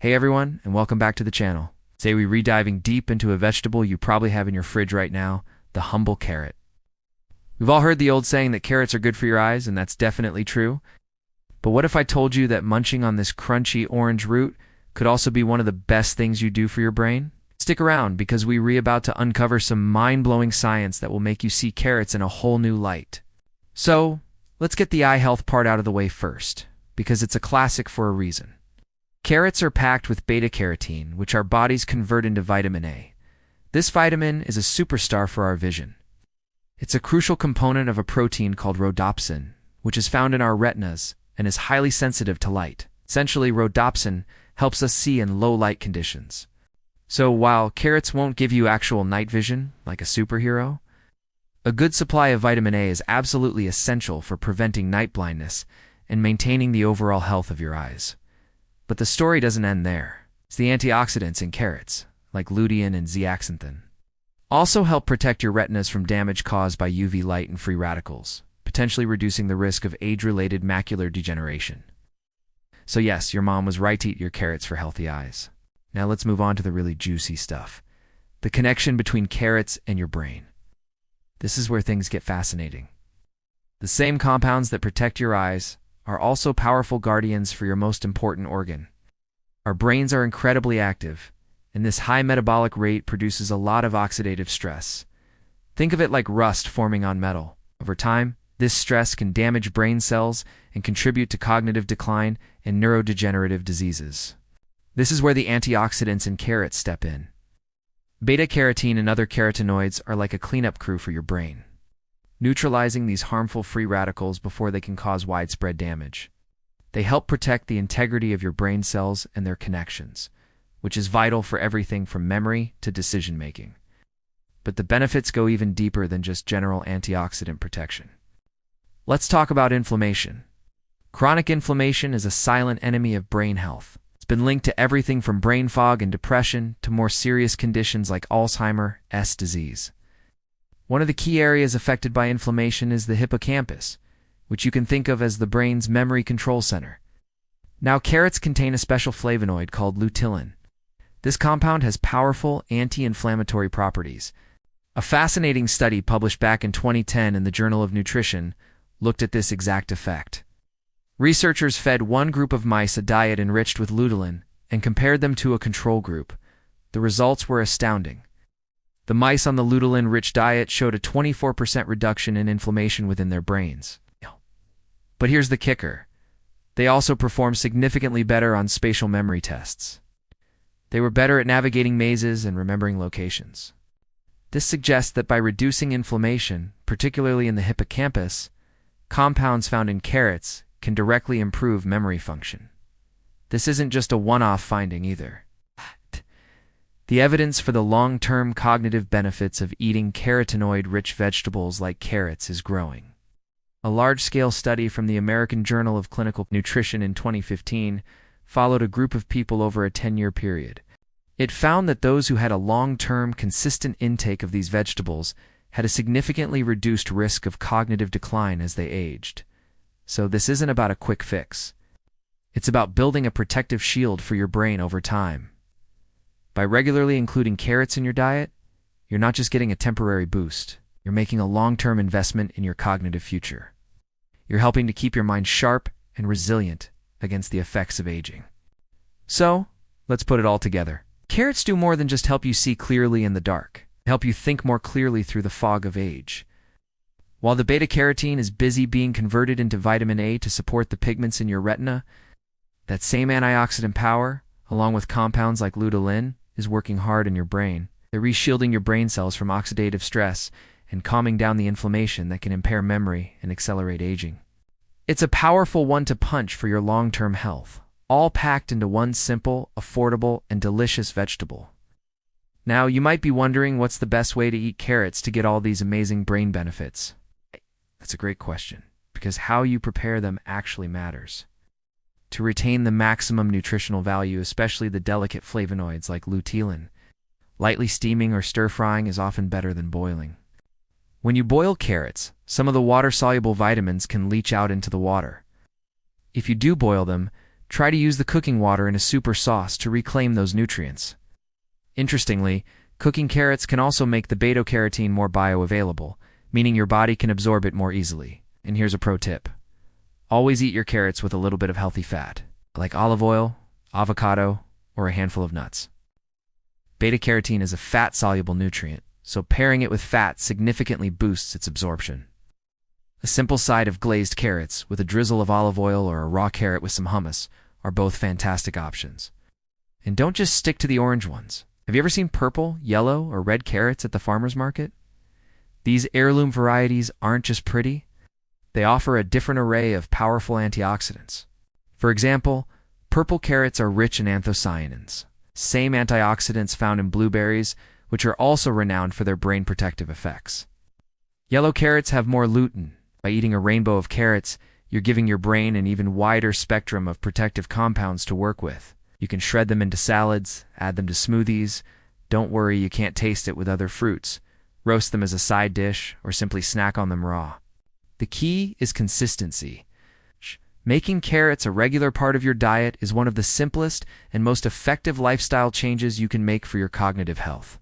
Hey everyone, and welcome back to the channel. Today we re-diving deep into a vegetable you probably have in your fridge right now, the humble carrot. We've all heard the old saying that carrots are good for your eyes, and that's definitely true. But what if I told you that munching on this crunchy orange root could also be one of the best things you do for your brain? Stick around, because we're about to uncover some mind-blowing science that will make you see carrots in a whole new light. So, let's get the eye health part out of the way first, because it's a classic for a reason. Carrots are packed with beta-carotene, which our bodies convert into vitamin A. This vitamin is a superstar for our vision. It's a crucial component of a protein called rhodopsin, which is found in our retinas and is highly sensitive to light. Essentially, rhodopsin helps us see in low light conditions. So while carrots won't give you actual night vision, like a superhero, a good supply of vitamin A is absolutely essential for preventing night blindness and maintaining the overall health of your eyes. But the story doesn't end there. It's the antioxidants in carrots, like lutein and zeaxanthin, also help protect your retinas from damage caused by UV light and free radicals, potentially reducing the risk of age-related macular degeneration. So yes, your mom was right to eat your carrots for healthy eyes. Now let's move on to the really juicy stuff. The connection between carrots and your brain. This is where things get fascinating. The same compounds that protect your eyes are also powerful guardians for your most important organ. Our brains are incredibly active, and this high metabolic rate produces a lot of oxidative stress. Think of it like rust forming on metal. Over time, this stress can damage brain cells and contribute to cognitive decline and neurodegenerative diseases. This is where the antioxidants in carrots step in. Beta-carotene and other carotenoids are like a cleanup crew for your brain, neutralizing these harmful free radicals before they can cause widespread damage. They help protect the integrity of your brain cells and their connections, which is vital for everything from memory to decision-making. But the benefits go even deeper than just general antioxidant protection. Let's talk about inflammation. Chronic inflammation is a silent enemy of brain health. It's been linked to everything from brain fog and depression to more serious conditions like Alzheimer's disease. One of the key areas affected by inflammation is the hippocampus, which you can think of as the brain's memory control center. Now, carrots contain a special flavonoid called lutein. This compound has powerful anti-inflammatory properties. A fascinating study published back in 2010 in the Journal of Nutrition looked at this exact effect. Researchers fed one group of mice a diet enriched with lutein and compared them to a control group. The results were astounding. The mice on the lutein-rich diet showed a 24% reduction in inflammation within their brains. But here's the kicker. They also performed significantly better on spatial memory tests. They were better at navigating mazes and remembering locations. This suggests that by reducing inflammation, particularly in the hippocampus, compounds found in carrots can directly improve memory function. This isn't just a one-off finding either. The evidence for the long-term cognitive benefits of eating carotenoid-rich vegetables like carrots is growing. A large-scale study from the American Journal of Clinical Nutrition in 2015 followed a group of people over a 10-year period. It found that those who had a long-term, consistent intake of these vegetables had a significantly reduced risk of cognitive decline as they aged. So this isn't about a quick fix. It's about building a protective shield for your brain over time. By regularly including carrots in your diet, you're not just getting a temporary boost, you're making a long-term investment in your cognitive future. You're helping to keep your mind sharp and resilient against the effects of aging. So, let's put it all together. Carrots do more than just help you see clearly in the dark. They help you think more clearly through the fog of age. While the beta-carotene is busy being converted into vitamin A to support the pigments in your retina, that same antioxidant power, along with compounds like lutein, is working hard in your brain. They're reshielding your brain cells from oxidative stress and calming down the inflammation that can impair memory and accelerate aging. It's a powerful one-two punch for your long-term health, all packed into one simple, affordable, and delicious vegetable. Now, you might be wondering what's the best way to eat carrots to get all these amazing brain benefits. That's a great question, because how you prepare them actually matters. To retain the maximum nutritional value, especially the delicate flavonoids like lutein, lightly steaming or stir-frying is often better than boiling. When you boil carrots, some of the water-soluble vitamins can leach out into the water. If you do boil them, Try to use the cooking water in a soup or sauce to reclaim those nutrients. Interestingly, cooking carrots can also make the beta-carotene more bioavailable, meaning your body can absorb it more easily. And here's a pro tip. Always eat your carrots with a little bit of healthy fat, like olive oil, avocado, or a handful of nuts. Beta-carotene is a fat-soluble nutrient, so pairing it with fat significantly boosts its absorption. A simple side of glazed carrots with a drizzle of olive oil or a raw carrot with some hummus are both fantastic options. And don't just stick to the orange ones. Have you ever seen purple, yellow, or red carrots at the farmer's market? These heirloom varieties aren't just pretty, they offer a different array of powerful antioxidants. For example, purple carrots are rich in anthocyanins, same antioxidants found in blueberries, which are also renowned for their brain protective effects. Yellow carrots have more lutein. By eating a rainbow of carrots, you're giving your brain an even wider spectrum of protective compounds to work with. You can shred them into salads, add them to smoothies. Don't worry, you can't taste it with other fruits. Roast them as a side dish, or simply snack on them raw. The key is consistency. Making carrots a regular part of your diet is one of the simplest and most effective lifestyle changes you can make for your cognitive health.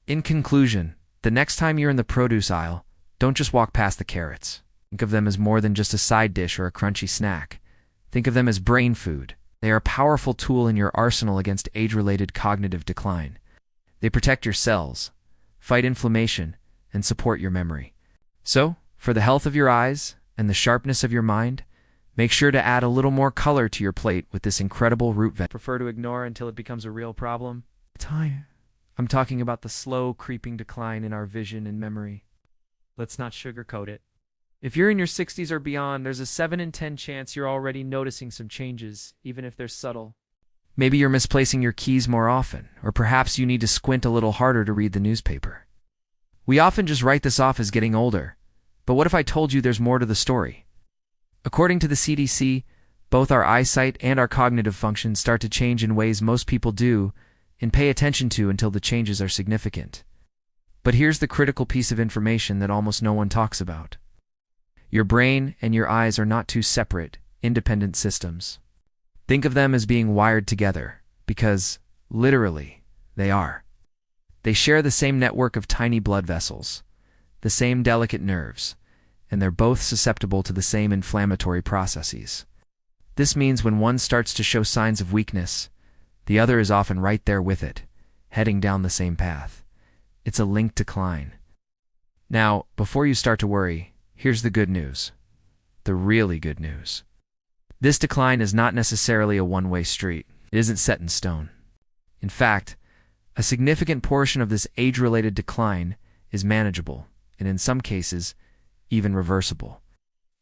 In conclusion, the next time you're in the produce aisle, don't just walk past the carrots. Think of them as more than just a side dish or a crunchy snack. Think of them as brain food. They are a powerful tool in your arsenal against age-related cognitive decline. They protect your cells, fight inflammation, and support your memory. So, for the health of your eyes and the sharpness of your mind, make sure to add a little more color to your plate with this incredible root vegetable. Prefer to ignore until it becomes a real problem? I'm talking about the slow, creeping decline in our vision and memory. Let's not sugarcoat it. If you're in your 60s or beyond, there's a 7 in 10 chance you're already noticing some changes, even if they're subtle. Maybe you're misplacing your keys more often, or perhaps you need to squint a little harder to read the newspaper. We often just write this off as getting older, but what if I told you there's more to the story? According to the CDC, both our eyesight and our cognitive functions start to change in ways most people do and pay attention to until the changes are significant. But here's the critical piece of information that almost no one talks about. Your brain and your eyes are not two separate, independent systems. Think of them as being wired together, because, literally, they are. They share the same network of tiny blood vessels, the same delicate nerves, and they're both susceptible to the same inflammatory processes. This means when one starts to show signs of weakness, the other is often right there with it, heading down the same path. It's a linked decline. Now, before you start to worry, here's the good news. The really good news. This decline is not necessarily a one-way street. It isn't set in stone. In fact, a significant portion of this age-related decline is manageable, and in some cases, even reversible.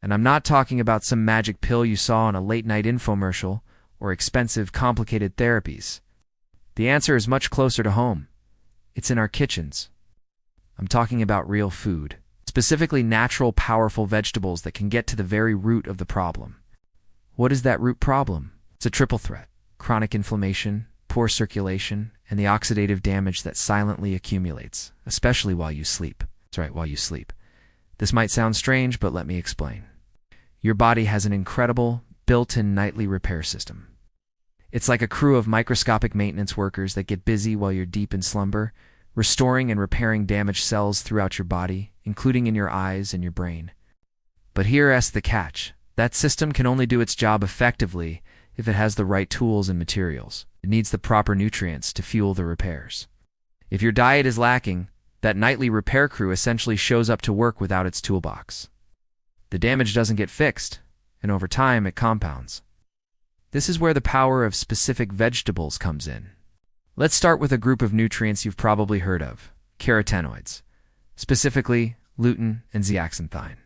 And I'm not talking about some magic pill you saw on a late-night infomercial or expensive, complicated therapies. The answer is much closer to home. It's in our kitchens. I'm talking about real food, specifically natural, powerful vegetables that can get to the very root of the problem. What is that root problem? It's a triple threat: chronic inflammation, poor circulation, and the oxidative damage that silently accumulates, especially while you sleep. That's right, while you sleep. This might sound strange, but let me explain. Your body has an incredible, built-in nightly repair system. It's like a crew of microscopic maintenance workers that get busy while you're deep in slumber, restoring and repairing damaged cells throughout your body, including in your eyes and your brain. But here's the catch. That system can only do its job effectively if it has the right tools and materials. It needs the proper nutrients to fuel the repairs. If your diet is lacking, that nightly repair crew essentially shows up to work without its toolbox. The damage doesn't get fixed, and over time it compounds. This is where the power of specific vegetables comes in. Let's start with a group of nutrients you've probably heard of: carotenoids, specifically lutein and zeaxanthine.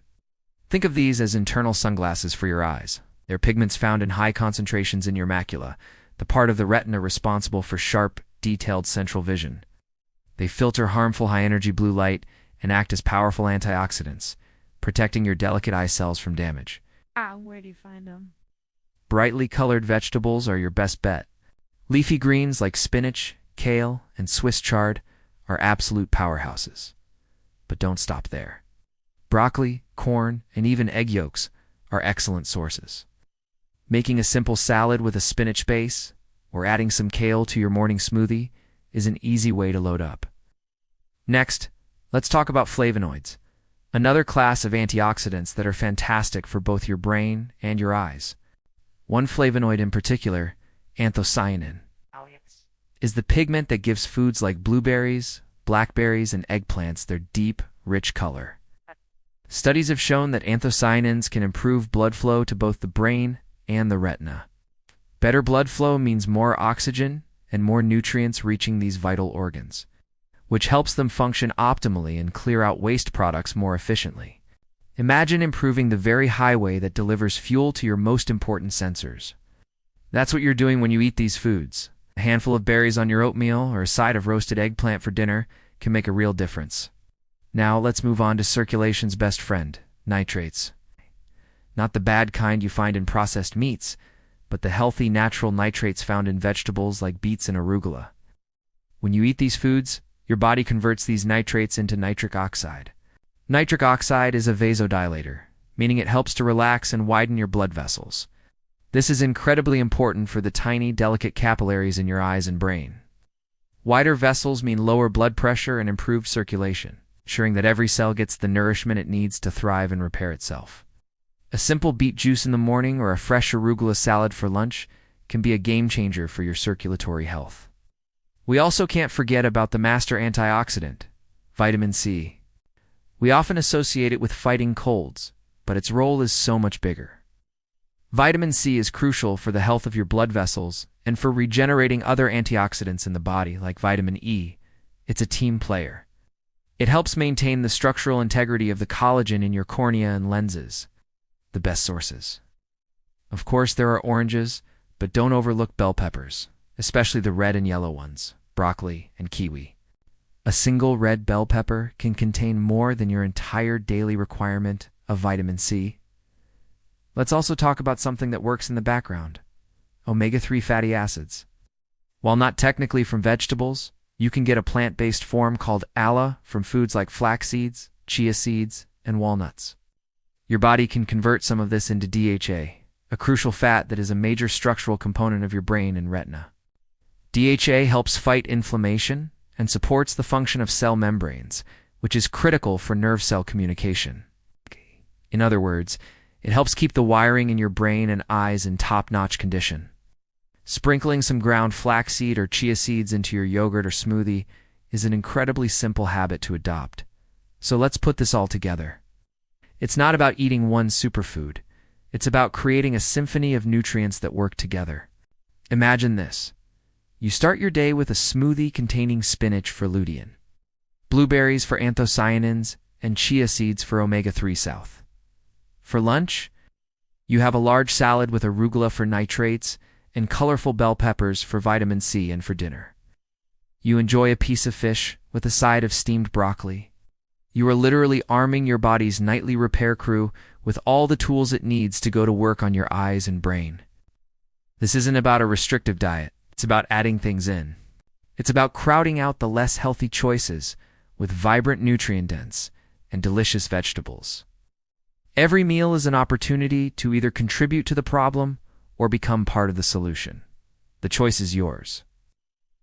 Think of these as internal sunglasses for your eyes. They're pigments found in high concentrations in your macula, the part of the retina responsible for sharp, detailed central vision. They filter harmful high-energy blue light and act as powerful antioxidants, protecting your delicate eye cells from damage. Where do you find them? Brightly colored vegetables are your best bet. Leafy greens like spinach, kale, and Swiss chard are absolute powerhouses. But don't stop there. Broccoli, corn, and even egg yolks are excellent sources. Making a simple salad with a spinach base, or adding some kale to your morning smoothie is an easy way to load up. Next, let's talk about flavonoids, another class of antioxidants that are fantastic for both your brain and your eyes. One flavonoid in particular, anthocyanin, is the pigment that gives foods like blueberries, blackberries, and eggplants their deep, rich color. Studies have shown that anthocyanins can improve blood flow to both the brain and the retina. Better blood flow means more oxygen and more nutrients reaching these vital organs, which helps them function optimally and clear out waste products more efficiently. Imagine improving the very highway that delivers fuel to your most important sensors. That's what you're doing when you eat these foods. A handful of berries on your oatmeal or a side of roasted eggplant for dinner can make a real difference. Now let's move on to circulation's best friend, nitrates. Not the bad kind you find in processed meats, but the healthy natural nitrates found in vegetables like beets and arugula. When you eat these foods, your body converts these nitrates into nitric oxide. Nitric oxide is a vasodilator, meaning it helps to relax and widen your blood vessels. This is incredibly important for the tiny, delicate capillaries in your eyes and brain. Wider vessels mean lower blood pressure and improved circulation, ensuring that every cell gets the nourishment it needs to thrive and repair itself. A simple beet juice in the morning or a fresh arugula salad for lunch can be a game changer for your circulatory health. We also can't forget about the master antioxidant, vitamin C. We often associate it with fighting colds, but its role is so much bigger. Vitamin C is crucial for the health of your blood vessels and for regenerating other antioxidants in the body, like vitamin E. It's a team player. It helps maintain the structural integrity of the collagen in your cornea and lenses, the best sources. Of course, there are oranges, but don't overlook bell peppers, especially the red and yellow ones, broccoli and kiwi. A single red bell pepper can contain more than your entire daily requirement of vitamin C. Let's also talk about something that works in the background, omega-3 fatty acids. While not technically from vegetables, you can get a plant-based form called ALA from foods like flax seeds, chia seeds, and walnuts. Your body can convert some of this into DHA, a crucial fat that is a major structural component of your brain and retina. DHA helps fight inflammation and supports the function of cell membranes, which is critical for nerve cell communication. In other words, it helps keep the wiring in your brain and eyes in top-notch condition. Sprinkling some ground flaxseed or chia seeds into your yogurt or smoothie is an incredibly simple habit to adopt. So let's put this all together. It's not about eating one superfood. It's about creating a symphony of nutrients that work together. Imagine this. You start your day with a smoothie containing spinach for lutein, blueberries for anthocyanins, and chia seeds for omega-3 south. For lunch, you have a large salad with arugula for nitrates and colorful bell peppers for vitamin C, and for dinner, you enjoy a piece of fish with a side of steamed broccoli. You are literally arming your body's nightly repair crew with all the tools it needs to go to work on your eyes and brain. This isn't about a restrictive diet. It's about adding things in. It's about crowding out the less healthy choices with vibrant, nutrient-dense, and delicious vegetables. Every meal is an opportunity to either contribute to the problem or become part of the solution. The choice is yours.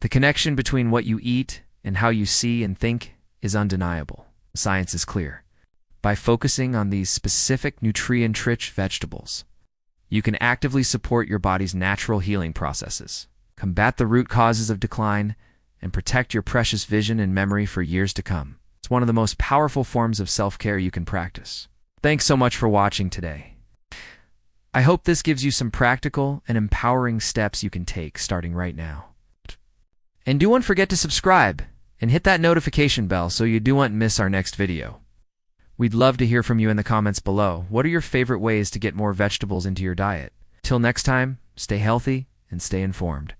The connection between what you eat and how you see and think is undeniable. The science is clear. By focusing on these specific nutrient-rich vegetables, you can actively support your body's natural healing processes, combat the root causes of decline, and protect your precious vision and memory for years to come. It's one of the most powerful forms of self-care you can practice. Thanks so much for watching today. I hope this gives you some practical and empowering steps you can take starting right now. And don't forget to subscribe and hit that notification bell so you don't miss our next video. We'd love to hear from you in the comments below. What are your favorite ways to get more vegetables into your diet? Till next time, stay healthy and stay informed.